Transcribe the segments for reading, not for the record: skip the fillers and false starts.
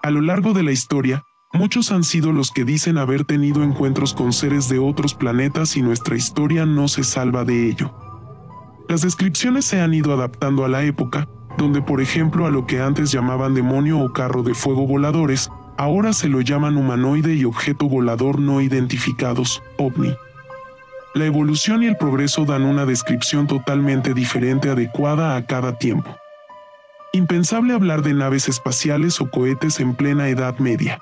A lo largo de la historia, muchos han sido los que dicen haber tenido encuentros con seres de otros planetas y nuestra historia no se salva de ello. Las descripciones se han ido adaptando a la época, donde por ejemplo a lo que antes llamaban demonio o carro de fuego voladores, ahora se lo llaman humanoide y objeto volador no identificados, OVNI. La evolución y el progreso dan una descripción totalmente diferente adecuada a cada tiempo. Impensable hablar de naves espaciales o cohetes en plena Edad Media.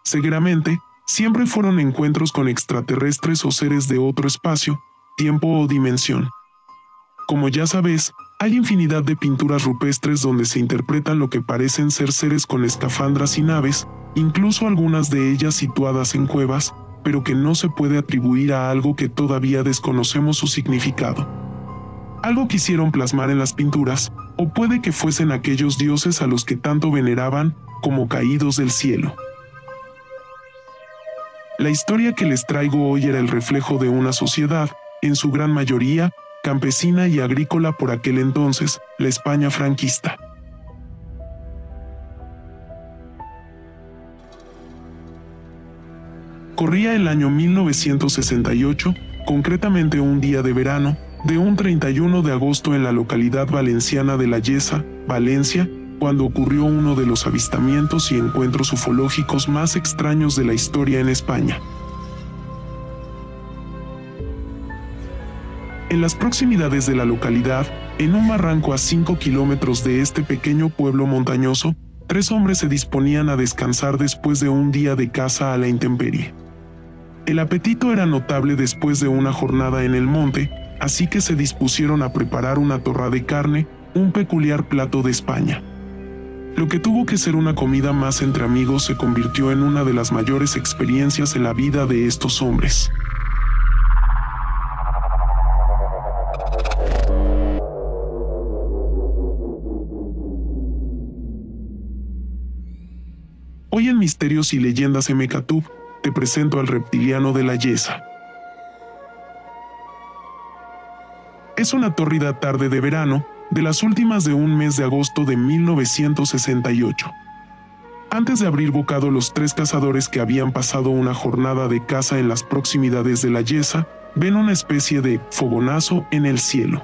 Seguramente, siempre fueron encuentros con extraterrestres o seres de otro espacio, tiempo o dimensión. Como ya sabes, hay infinidad de pinturas rupestres donde se interpretan lo que parecen ser seres con escafandras y naves, incluso algunas de ellas situadas en cuevas, pero que no se puede atribuir a algo que todavía desconocemos su significado. Algo quisieron plasmar en las pinturas, o puede que fuesen aquellos dioses a los que tanto veneraban, como caídos del cielo. La historia que les traigo hoy era el reflejo de una sociedad, en su gran mayoría, campesina y agrícola por aquel entonces, la España franquista. Corría el año 1968, concretamente un día de verano, de un 31 de agosto en la localidad valenciana de La Yesa, Valencia, cuando ocurrió uno de los avistamientos y encuentros ufológicos más extraños de la historia en España. En las proximidades de la localidad, en un barranco a 5 kilómetros de este pequeño pueblo montañoso, 3 hombres se disponían a descansar después de un día de caza a la intemperie. El apetito era notable después de una jornada en el monte, así que se dispusieron a preparar una torra de carne, un peculiar plato de España. Lo que tuvo que ser una comida más entre amigos se convirtió en una de las mayores experiencias en la vida de estos hombres. Hoy en Misterios y Leyendas MKTube, te presento al reptiliano de La Yesa. Es una tórrida tarde de verano, de las últimas de un mes de agosto de 1968. Antes de abrir bocado, los 3 cazadores que habían pasado una jornada de caza en las proximidades de La Yesa, ven una especie de fogonazo en el cielo.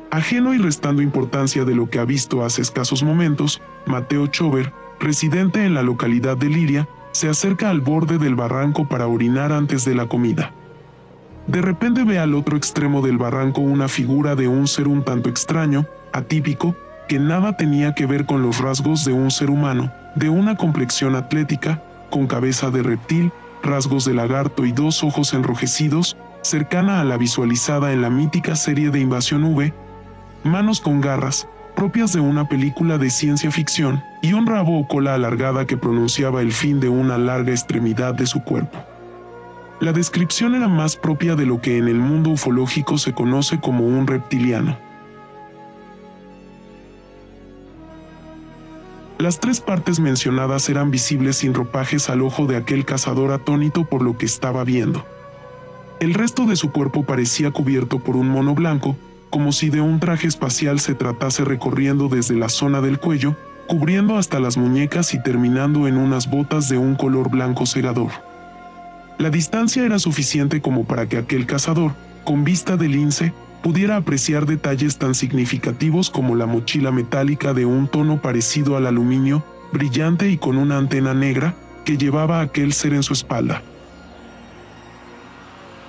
Ajeno y restando importancia de lo que ha visto hace escasos momentos, Mateo Chover, residente en la localidad de Liria, se acerca al borde del barranco para orinar antes de la comida. De repente ve al otro extremo del barranco una figura de un ser un tanto extraño, atípico, que nada tenía que ver con los rasgos de un ser humano, de una complexión atlética, con cabeza de reptil, rasgos de lagarto y 2 ojos enrojecidos, cercana a la visualizada en la mítica serie de Invasión V, manos con garras, propias de una película de ciencia ficción, y un rabo o cola alargada que pronunciaba el fin de una larga extremidad de su cuerpo. La descripción era más propia de lo que en el mundo ufológico se conoce como un reptiliano. Las 3 partes mencionadas eran visibles sin ropajes al ojo de aquel cazador atónito por lo que estaba viendo. El resto de su cuerpo parecía cubierto por un mono blanco, como si de un traje espacial se tratase, recorriendo desde la zona del cuello, cubriendo hasta las muñecas y terminando en unas botas de un color blanco cegador. La distancia era suficiente como para que aquel cazador, con vista de lince, pudiera apreciar detalles tan significativos como la mochila metálica de un tono parecido al aluminio, brillante y con una antena negra, que llevaba aquel ser en su espalda.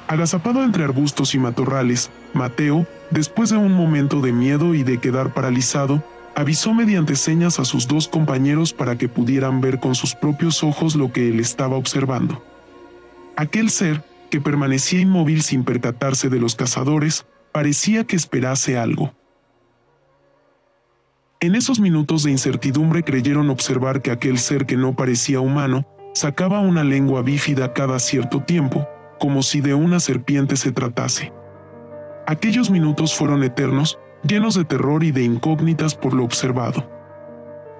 Agazapado entre arbustos y matorrales, Mateo, después de un momento de miedo y de quedar paralizado, avisó mediante señas a sus 2 compañeros para que pudieran ver con sus propios ojos lo que él estaba observando. Aquel ser, que permanecía inmóvil sin percatarse de los cazadores, parecía que esperase algo. En esos minutos de incertidumbre creyeron observar que aquel ser que no parecía humano, sacaba una lengua bífida cada cierto tiempo, como si de una serpiente se tratase. Aquellos minutos fueron eternos, llenos de terror y de incógnitas por lo observado.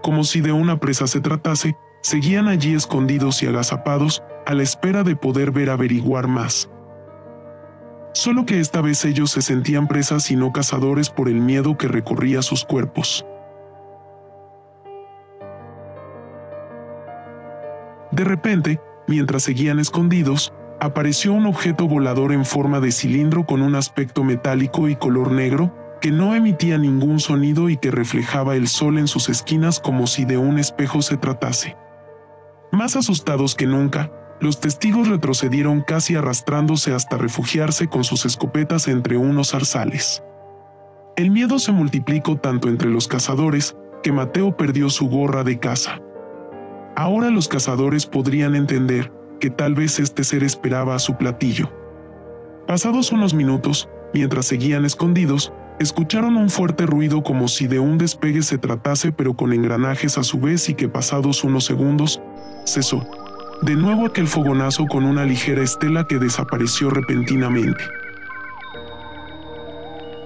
Como si de una presa se tratase, seguían allí escondidos y agazapados, a la espera de poder averiguar más. Solo que esta vez ellos se sentían presas y no cazadores por el miedo que recorría sus cuerpos. De repente, mientras seguían escondidos, apareció un objeto volador en forma de cilindro con un aspecto metálico y color negro, que no emitía ningún sonido y que reflejaba el sol en sus esquinas como si de un espejo se tratase. Más asustados que nunca, los testigos retrocedieron casi arrastrándose hasta refugiarse con sus escopetas entre unos zarzales. El miedo se multiplicó tanto entre los cazadores, que Mateo perdió su gorra de caza. Ahora los cazadores podrían entender que tal vez este ser esperaba a su platillo. Pasados unos minutos, mientras seguían escondidos, escucharon un fuerte ruido como si de un despegue se tratase, pero con engranajes a su vez, y que pasados unos segundos, cesó. De nuevo aquel fogonazo con una ligera estela que desapareció repentinamente.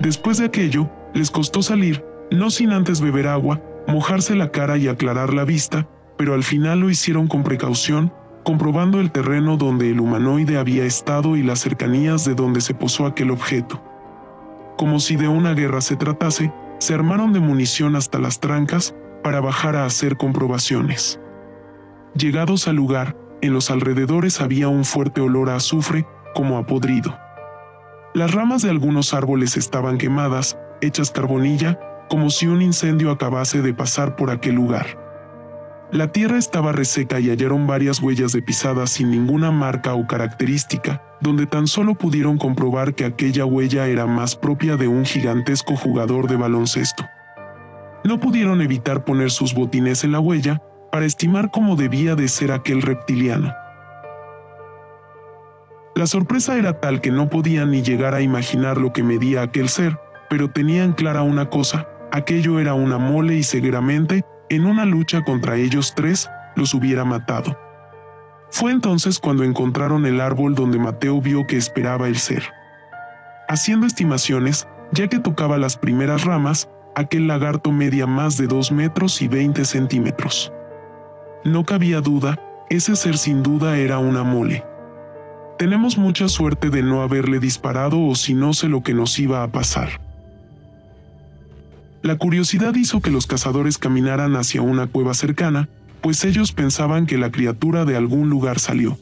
Después de aquello, les costó salir, no sin antes beber agua, mojarse la cara y aclarar la vista, pero al final lo hicieron con precaución, comprobando el terreno donde el humanoide había estado y las cercanías de donde se posó aquel objeto. Como si de una guerra se tratase, se armaron de munición hasta las trancas para bajar a hacer comprobaciones. Llegados al lugar, en los alrededores había un fuerte olor a azufre, como a podrido. Las ramas de algunos árboles estaban quemadas, hechas carbonilla, como si un incendio acabase de pasar por aquel lugar. La tierra estaba reseca y hallaron varias huellas de pisadas sin ninguna marca o característica, donde tan solo pudieron comprobar que aquella huella era más propia de un gigantesco jugador de baloncesto. No pudieron evitar poner sus botines en la huella, para estimar cómo debía de ser aquel reptiliano. La sorpresa era tal que no podían ni llegar a imaginar lo que medía aquel ser, pero tenían clara una cosa: aquello era una mole y seguramente, en una lucha contra ellos tres, los hubiera matado. Fue entonces cuando encontraron el árbol donde Mateo vio que esperaba el ser. Haciendo estimaciones, ya que tocaba las primeras ramas, aquel lagarto medía más de 2 metros y 20 centímetros. No cabía duda, ese ser sin duda era una mole. Tenemos mucha suerte de no haberle disparado, o si no sé lo que nos iba a pasar. La curiosidad hizo que los cazadores caminaran hacia una cueva cercana, pues ellos pensaban que la criatura de algún lugar salió.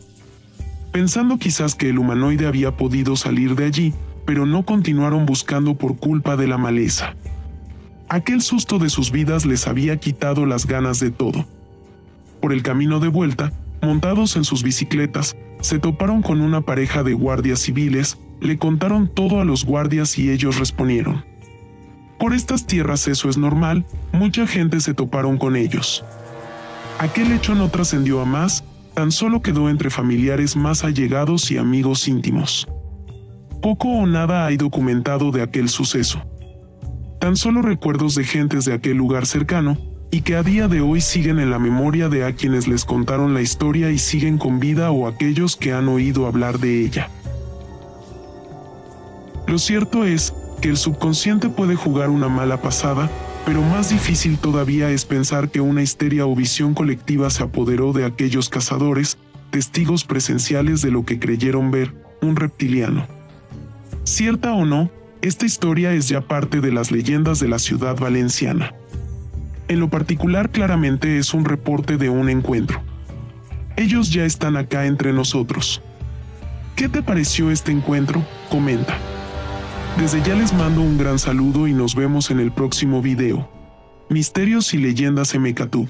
Pensando quizás que el humanoide había podido salir de allí, pero no continuaron buscando por culpa de la maleza. Aquel susto de sus vidas les había quitado las ganas de todo. Por el camino de vuelta, montados en sus bicicletas, se toparon con una pareja de guardias civiles, le contaron todo a los guardias y ellos respondieron. Por estas tierras eso es normal, mucha gente se toparon con ellos. Aquel hecho no trascendió a más, tan solo quedó entre familiares más allegados y amigos íntimos. Poco o nada hay documentado de aquel suceso. Tan solo recuerdos de gentes de aquel lugar cercano, y que a día de hoy siguen en la memoria de a quienes les contaron la historia y siguen con vida, o aquellos que han oído hablar de ella. Lo cierto es que el subconsciente puede jugar una mala pasada, pero más difícil todavía es pensar que una histeria o visión colectiva se apoderó de aquellos cazadores, testigos presenciales de lo que creyeron ver, un reptiliano. Cierta o no, esta historia es ya parte de las leyendas de la ciudad valenciana. En lo particular, claramente es un reporte de un encuentro. Ellos ya están acá entre nosotros. ¿Qué te pareció este encuentro? Comenta. Desde ya les mando un gran saludo y nos vemos en el próximo video. Misterios y leyendas en Mecatub.